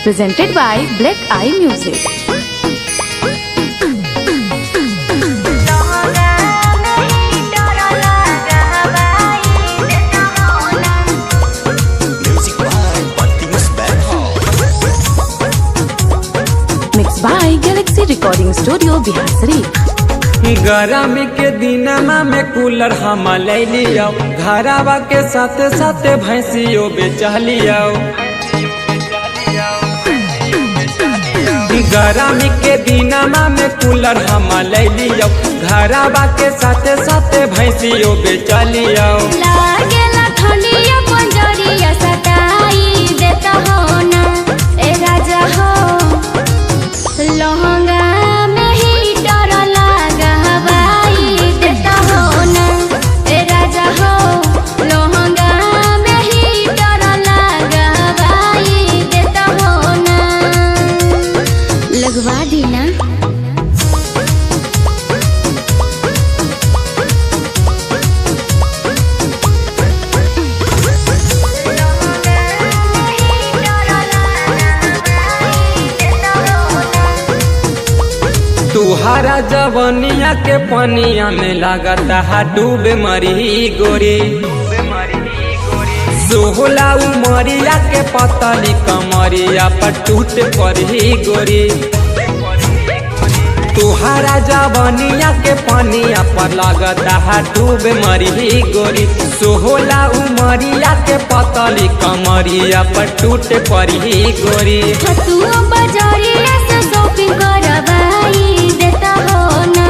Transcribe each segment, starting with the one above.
presented by Black Eye Music. Mixed by Galaxy Recording Studio, Bihar Sharif. गरमी के दिनमा में कूलर हम ले लियो, घरावा के साथ साथ भैंसियों बेचा लियो। गरमी के दिनमा में कूलर हम ले लियो, घरावा के साथ साथ भैंसियों बेचा लियो। लागेला ठंडिया पंजरिया सताई देता हो ना ए राजा हो, लहंगा में ही डर लागा हवाई देता हो ना ए राजा हो, लहंगा में ही डर लागा हवाई देता हो ना, लगवा दी ना। तुहारा जवनिया के पनिया में लागता है डूबे मरी गोरी, सोहला उमरिया के पतली कमरिया पर टूट पड़ी गोरी। तुहारा जवनिया के पनिया पर लागता है डूबे मरी गोरी, सोहला उमरिया के पतली कमरिया पर टूट पड़ी गोरी। हसुआ बाजारिया से शॉपिंग करवाई देता हो ना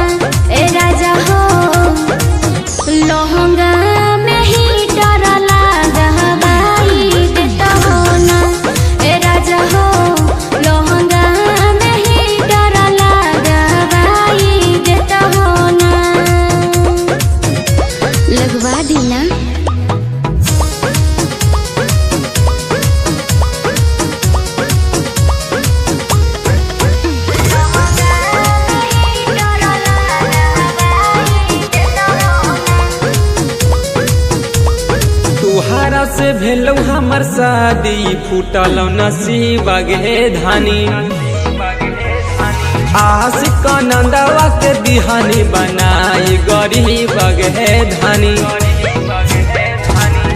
ए राजा हो, लहंगा में ही डर लागा हवाई देता हो ना ए राजा हो, लहंगा में ही डर लागा हवाई देता हो ना, लगवा दी ना। तुहारा से भेलौ हमर शादी, फूटल नसीब गे धानी। आशिक नंदवा के बिहानी बनाई गरीब गे धानी।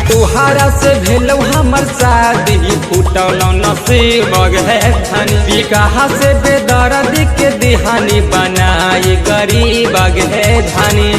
तुहारा से भेलौ हमर शादी, फूटल नसीब गे धानी। बिकाहा से बेदर्दी के दिहानी बनाई गरीब गे धानी।